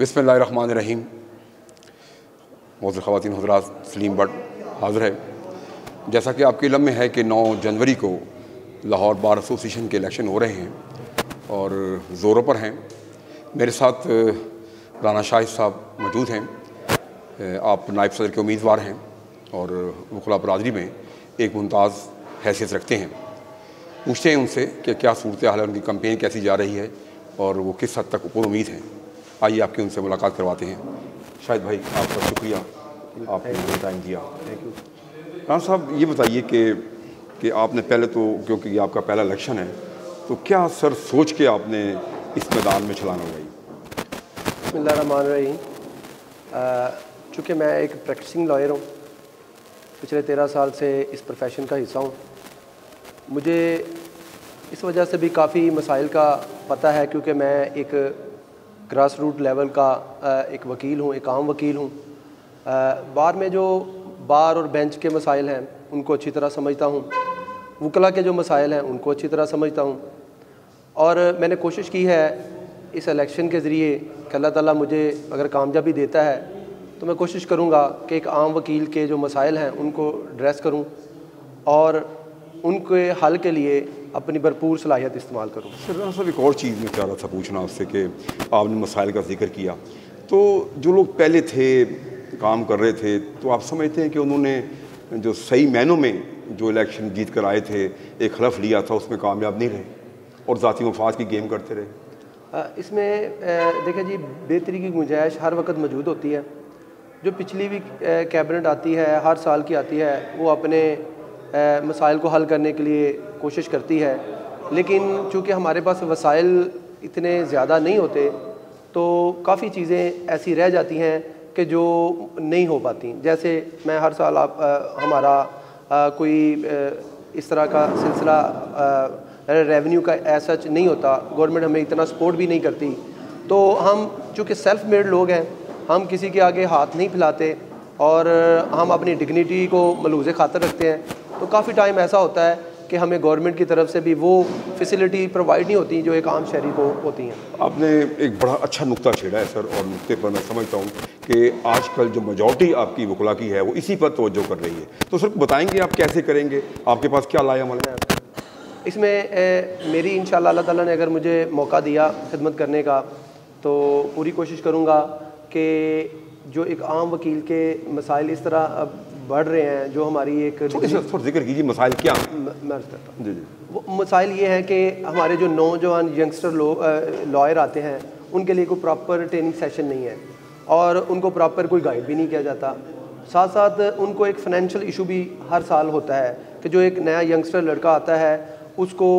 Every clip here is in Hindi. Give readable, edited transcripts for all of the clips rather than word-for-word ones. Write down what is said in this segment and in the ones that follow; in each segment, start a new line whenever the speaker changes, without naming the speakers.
बिस्मिल्लाहिर्रहमानिर्रहीम। मौजूद ख़वातीन हज़रात, सलीम बट हाज़िर है। जैसा कि आपके इल्म में है कि 9 जनवरी को लाहौर बार एसोसिएशन के इलेक्शन हो रहे हैं और ज़ोरों पर हैं। मेरे साथ राना शाहिद साहब मौजूद हैं। आप नायब सदर के उम्मीदवार हैं और वकला बरादरी में एक मुमताज़ हैसियत रखते हैं। पूछते हैं उनसे कि क्या सूरत हाल है, उनकी कैंपेन कैसी जा रही है और वो किस हद तक ऊपर उम्मीद हैं। आइए आपकी उनसे मुलाकात करवाते हैं। शाहिद भाई, आपका शुक्रिया, आपने टाइम दिया। Thank you. राना साहब, ये बताइए कि आपने पहले तो, क्योंकि ये आपका पहला इलेक्शन है, तो क्या सर सोच के आपने इस मैदान में छलांग लगाई?
बिस्मिल्लाहिर्रहमानिर्रहीम। चूँकि मैं एक प्रैक्टिसिंग लॉयर हूँ, पिछले 13 साल से इस प्रोफेशन का हिस्सा हूँ, मुझे इस वजह से भी काफ़ी मसाइल का पता है, क्योंकि मैं एक ग्रास रूट लेवल का एक वकील हूँ, एक आम वकील हूँ। बार में जो बार और बेंच के मसाइल हैं उनको अच्छी तरह समझता हूँ, वकला के जो मसाइल हैं उनको अच्छी तरह समझता हूँ। और मैंने कोशिश की है इस इलेक्शन के ज़रिए कि अल्लाह ताला मुझे अगर कामयाबी देता है तो मैं कोशिश करूँगा कि एक आम वकील के जो मसाइल हैं उनको एड्रेस करूँ और उनके हल के लिए अपनी भरपूर सलाहियत इस्तेमाल करूँ।
सर, राना साहब, एक और चीज़ मैं चाह रहा था पूछना आपसे कि आपने मसाइल का जिक्र किया, तो जो लोग पहले थे, काम कर रहे थे, तो आप समझते हैं कि उन्होंने जो सही मायनों में जो इलेक्शन जीत कर आए थे, एक हलफ लिया था, उसमें कामयाब नहीं रहे और ज़ाती मफाद की गेम करते रहे?
इसमें देखिए जी, बेहतरी की गुंजाइश हर वक्त मौजूद होती है। जो पिछली भी कैबिनेट आती है, हर साल की आती है, वो अपने मसाइल को हल करने के लिए कोशिश करती है, लेकिन चूँकि हमारे पास वसाइल इतने ज़्यादा नहीं होते तो काफ़ी चीज़ें ऐसी रह जाती हैं कि जो नहीं हो पाती। जैसे मैं हर साल हमारा कोई इस तरह का सिलसिला रेवेन्यू का ऐसा नहीं होता, गवर्नमेंट हमें इतना सपोर्ट भी नहीं करती, तो हम चूँकि सेल्फ मेड लोग हैं, हम किसी के आगे हाथ नहीं फैलाते और हम अपनी डिग्निटी को मलूज़ खातर रखते हैं। तो काफ़ी टाइम ऐसा होता है कि हमें गवर्नमेंट की तरफ से भी वो फैसिलिटी प्रोवाइड नहीं होती जो एक आम शहरी को होती हैं।
आपने एक बड़ा अच्छा नुक्ता छेड़ा है सर, और नुक्ते पर मैं समझता हूँ कि आजकल जो मेजॉरिटी आपकी वकला की है वो इसी पर तवज्जो कर रही है। तो सर बताएंगे आप कैसे करेंगे, आपके पास क्या लाया अमल है?
इसमें मेरी इंशाल्लाह अल्लाह ताला ने अगर मुझे मौका दिया खिदमत करने का, तो पूरी कोशिश करूँगा कि जो एक आम वकील के मसाइल इस तरह बढ़ रहे हैं, जो हमारी एक
थोड़ा जिक्र कीजिए, मसाइल क्या?
मैं करता हूँ
जी जी।
वो मसाइल ये हैं कि हमारे जो नौजवान यंगस्टर लॉयर आते हैं उनके लिए कोई प्रॉपर ट्रेनिंग सेशन नहीं है और उनको प्रॉपर कोई गाइड भी नहीं किया जाता। साथ साथ उनको एक फ़ाइनेंशियल इशू भी हर साल होता है कि जो एक नया यंगस्टर लड़का आता है उसको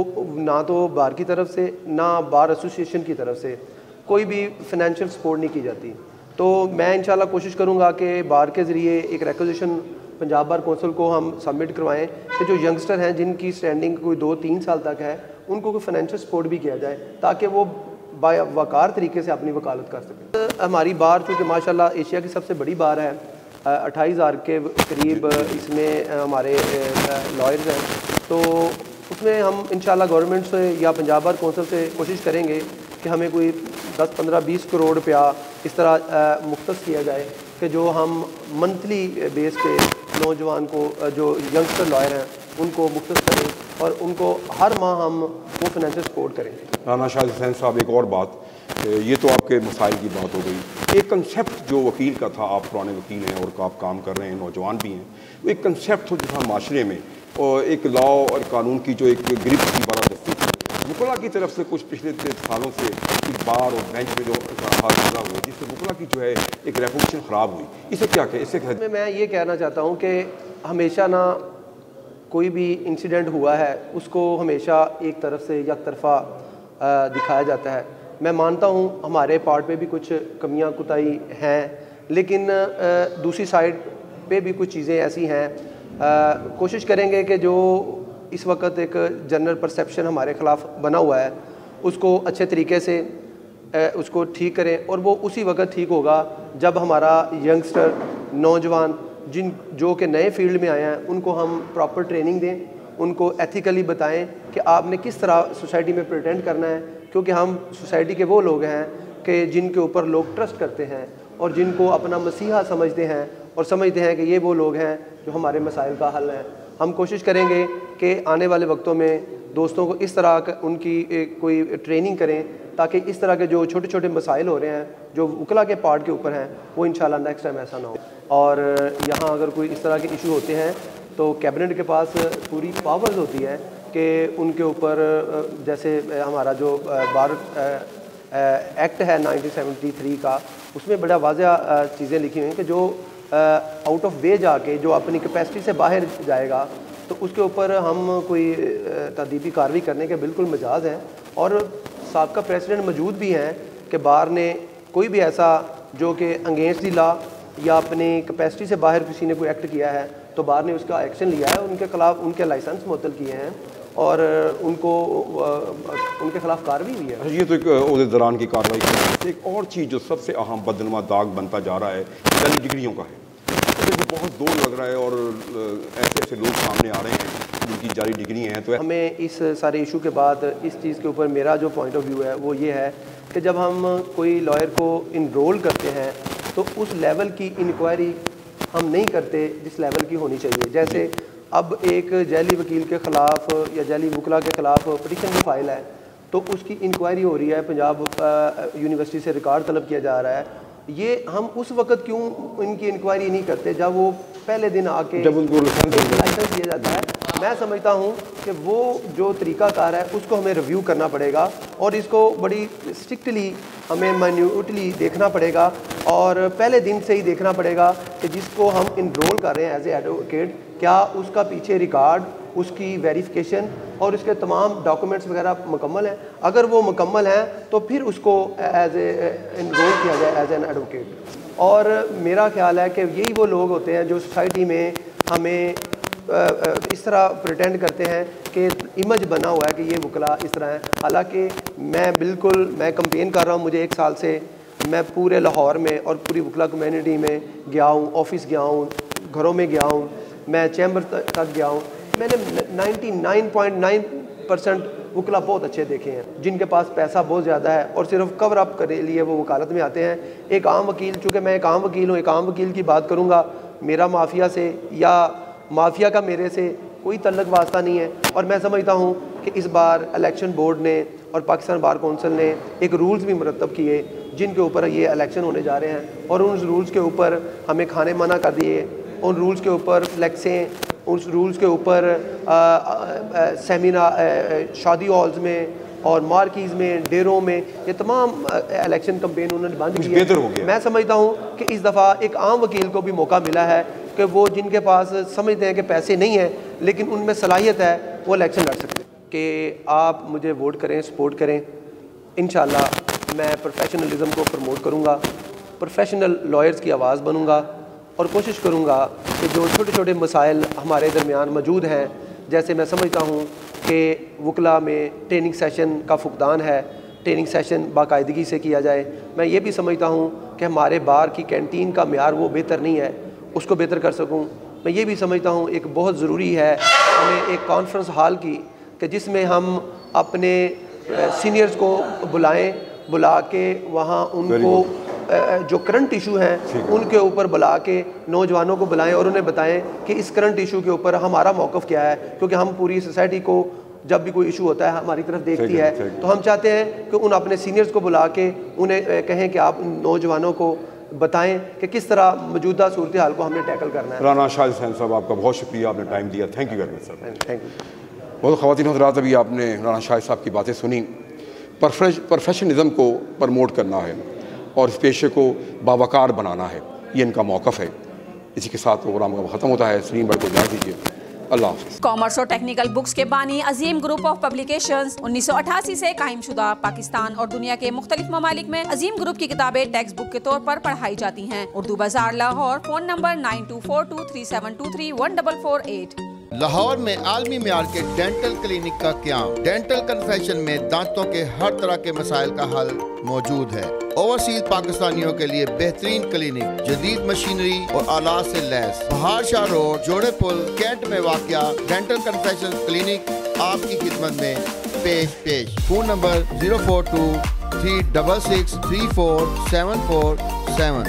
ना तो बार की तरफ से ना बार एसोसिएशन की तरफ से कोई भी फ़ाइनेंशियल सपोर्ट नहीं की जाती। तो मैं इंशाल्लाह कोशिश करूँगा कि बार के ज़रिए एक रिक्वेजिशन पंजाब बार कौंसिल को हम सबमिट करवाएं कि जो यंगस्टर हैं जिनकी स्टैंडिंग कोई 2-3 साल तक है उनको कोई फाइनेंशियल सपोर्ट भी किया जाए ताकि वो बावकार तरीके से अपनी वकालत कर सकें। हमारी बार चूँकि माशाल्लाह एशिया की सबसे बड़ी बार है, 28,000 के करीब इसमें हमारे लॉयर्स हैं, तो उसमें हम इंशाल्लाह गवर्नमेंट से या पंजाब बार कौंसिल से कोशिश करेंगे कि हमें कोई 10-15-20 करोड़ रुपया इस तरह मुख्तस किया जाए कि जो हम मंथली बेस पे नौजवान को, जो यंगस्टर लॉयर हैं, उनको मुख्तस करें और उनको हर माह हम वो फाइनेंशियल सपोर्ट करेंगे।
राना शाहिद हुसैन साहब, एक और बात, ये तो आपके मसाइल की बात हो गई। एक कंसेप्ट जो वकील का था, आप पुराने वकील हैं और आप काम कर रहे हैं, नौजवान भी हैं, वो एक कंसेप्ट हो जो था माशरे में, और एक लॉ और कानून की जो एक ग्रिप की बारादस्ती थी, वकला की तरफ से कुछ पिछले सालों से बार और बेंच में जो हादसा हुआ जिससे वकला की जो है एक रेपुटेशन ख़राब हुई, इसे क्या कहें? इससे
मैं ये कहना चाहता हूँ कि हमेशा ना कोई भी इंसिडेंट हुआ है उसको हमेशा एक तरफ से एक तरफा दिखाया जाता है। मैं मानता हूँ हमारे पार्ट पे भी कुछ कमियां कुताही हैं, लेकिन दूसरी साइड पे भी कुछ चीज़ें ऐसी हैं। कोशिश करेंगे कि जो इस वक्त एक जनरल परसेप्शन हमारे ख़िलाफ़ बना हुआ है उसको अच्छे तरीके से उसको ठीक करें, और वो उसी वक्त ठीक होगा जब हमारा यंगस्टर नौजवान जो कि नए फील्ड में आए हैं उनको हम प्रॉपर ट्रेनिंग दें, उनको एथिकली बताएं कि आपने किस तरह सोसाइटी में प्रेजेंट करना है, क्योंकि हम सोसाइटी के वो लोग हैं कि जिनके ऊपर लोग ट्रस्ट करते हैं और जिनको अपना मसीहा समझते हैं और समझते हैं कि ये वो लोग हैं जो हमारे मसाइल का हल हैं। हम कोशिश करेंगे कि आने वाले वक्तों में दोस्तों को इस तरह उनकी कोई ट्रेनिंग करें ताकि इस तरह के जो छोटे छोटे मसाइल हो रहे हैं जो वकला के पार्ट के ऊपर हैं वो इंशाल्लाह नेक्स्ट टाइम ऐसा ना हो। और यहाँ अगर कोई इस तरह के इशू होते हैं तो कैबिनेट के पास पूरी पावर्स होती है कि उनके ऊपर जैसे हमारा जो बार एक्ट है 1973 का, उसमें बड़ा वाज़ह चीज़ें लिखी हुई हैं कि जो आउट ऑफ वे जाके जो अपनी कैपेसिटी से बाहर जाएगा तो उसके ऊपर हम कोई तदीबी कार्रवाई करने के बिल्कुल मजाज हैं। और साबका प्रेसिडेंट मौजूद भी हैं कि बार ने कोई भी ऐसा जो कि अगेंस्ट दी लॉ या अपनी कैपेसिटी से बाहर किसी ने कोई एक्ट किया है तो बार ने उसका एक्शन लिया है, उनके खिलाफ उनके लाइसेंस मुअत्तल किए हैं और उनको उनके खिलाफ कार्रवाई हुई है।
ये तो एक ओहदे दौरान की कार्रवाई है। एक और चीज़ जो सबसे अहम बदनुमा दाग बनता जा रहा है जाली डिग्रियों का है। तो बहुत दूर लग रहा है और ऐसे ऐसे लोग सामने आ रहे हैं जिनकी जाली डिग्री हैं। तो
हमें इस सारे इशू के बाद इस चीज़ के ऊपर मेरा जो पॉइंट ऑफ व्यू है वो ये है कि जब हम कोई लॉयर को इनरोल करते हैं तो उस लेवल की इंक्वायरी हम नहीं करते जिस लेवल की होनी चाहिए। जैसे अब एक जैली वकील के ख़िलाफ़ या जैली वकला के ख़िलाफ़ पटिशन की फ़ाइल है तो उसकी इंक्वायरी हो रही है, पंजाब यूनिवर्सिटी से रिकॉर्ड तलब किया जा रहा है। ये हम उस वक़्त क्यों इनकी इंक्वायरी नहीं करते जब वो पहले दिन आके जब उनको लाइसेंस दिया जाता है। मैं समझता हूँ कि वो जो तरीक़ाकार है उसको हमें रिव्यू करना पड़ेगा और इसको बड़ी स्ट्रिक्टली हमें माइन्यूटली देखना पड़ेगा और पहले दिन से ही देखना पड़ेगा कि जिसको हम इनरोल कर रहे हैं एज ए एडवोकेट क्या उसका पीछे रिकॉर्ड, उसकी वेरिफिकेशन और उसके तमाम डॉक्यूमेंट्स वगैरह मुकम्मल हैं। अगर वो मुकम्मल हैं तो फिर उसको एज ए इनरोल किया जाए एज एन एडवोकेट। और मेरा ख्याल है कि यही वो लोग होते हैं जो सोसाइटी में हमें इस तरह प्रिटेंड करते हैं कि इमेज बना हुआ है कि ये वकला इस तरह है। हालांकि मैं कंपेन कर रहा हूँ, मुझे 1 साल से मैं पूरे लाहौर में और पूरी वकला कम्युनिटी में गया हूँ, ऑफिस गया हूँ, घरों में गया हूँ, मैं चैम्बर तक गया हूँ। मैंने 99.9% वकला बहुत अच्छे देखे हैं जिनके पास पैसा बहुत ज़्यादा है और सिर्फ कवर अप के लिए वो वकालत में आते हैं। एक आम वकील, चूँकि मैं एक आम वकील हूँ, एक आम वकील की बात करूँगा, मेरा माफिया से या माफिया का मेरे से कोई तल्लक वास्ता नहीं है। और मैं समझता हूँ कि इस बार इलेक्शन बोर्ड ने और पाकिस्तान बार कौंसिल ने एक रूल्स भी मुरतब किए जिनके ऊपर ये इलेक्शन होने जा रहे हैं और उन रूल्स के ऊपर हमें खाने मना कर दिए, उन रूल्स के ऊपर फ्लैक्सें, उस रूल्स के ऊपर सेमिनार शादी हॉल्स में और मार्कीज़ में, डेरों में, ये तमाम इलेक्शन कैंपेन उन्होंने बंद किए। मैं समझता हूँ कि इस दफ़ा एक आम वकील को भी मौका मिला है कि वो जिनके पास समझते हैं कि पैसे नहीं हैं लेकिन उनमें सलाहियत है वो इलेक्शन लड़ सकते हैं। कि आप मुझे वोट करें, सपोर्ट करें। इंशाल्लाह मैं प्रोफेशनलिज़म को प्रमोट करूँगा, प्रोफेशनल लॉयर्स की आवाज़ बनूँगा और कोशिश करूँगा कि जो छोटे छोटे मसाइल हमारे दरमियान मौजूद हैं, जैसे मैं समझता हूँ कि वकला में ट्रेनिंग सेशन का फुकदान है, ट्रेनिंग सेशन बाकायदगी से किया जाए। मैं ये भी समझता हूँ कि हमारे बार की कैंटीन का म्यार वो बेहतर नहीं है, उसको बेहतर कर सकूँ। मैं ये भी समझता हूँ एक बहुत ज़रूरी है हमें एक कॉन्फ्रेंस हॉल की कि जिसमें हम अपने सीनियर्स को बुला के वहाँ उनको जो करंट इशू हैं उनके ऊपर बुला के नौजवानों को बुलाएं और उन्हें बताएं कि इस करंट इशू के ऊपर हमारा मौक़िफ़ क्या है। क्योंकि हम पूरी सोसाइटी को जब भी कोई इशू होता है हमारी तरफ देखती है, तो हम चाहते हैं कि उन अपने सीनियर्स को बुला के उन्हें कहें कि आप नौजवानों को बताएं कि किस तरह मौजूदा सूरत हाल को हमने टैकल करना है।
राना शाहिद हुसैन साहब, आपका बहुत शुक्रिया, आपने टाइम दिया। Thank you very much sir.
Thank you.
बहुत ख़वातीन हज़रात, अभी आपने राना शाहिद साहब की बातें सुनी। प्रोफेशनलिज़म को प्रमोट करना है और इस पेशे को बावकार बनाना है, ये इनका मौक़िफ़ है। इसी के साथ प्रोग्राम का ख़त्म होता है। सलीम भाई को इजाज़त दीजिए, अल्लाह हाफ़िज़।
कॉमर्स और टेक्निकल बुक्स के बानी अजीम ग्रुप ऑफ पब्लिकेशंस 1988 से कायम शुदा पाकिस्तान और दुनिया के मुख्तलिफ ममालिक में अजीम ग्रुप की किताबें टेक्स्ट बुक के तौर पर पढ़ाई जाती हैं। उर्दू बाजार लाहौर, फ़ोन नंबर 924237231448।
लाहौर में आलमी मियार के डेंटल क्लिनिक का क़याम। डेंटल कन्फेशन में दांतों के हर तरह के मसाइल का हल मौजूद है। ओवरसीज पाकिस्तानियों के लिए बेहतरीन क्लिनिक, जदीद मशीनरी और आलात से लैस। बहार शाह रोड, जोड़े पुल, कैंट में वाक़या डेंटल कन्फेशन क्लिनिक आपकी खिदमत में पेश। Phone number 9366347447।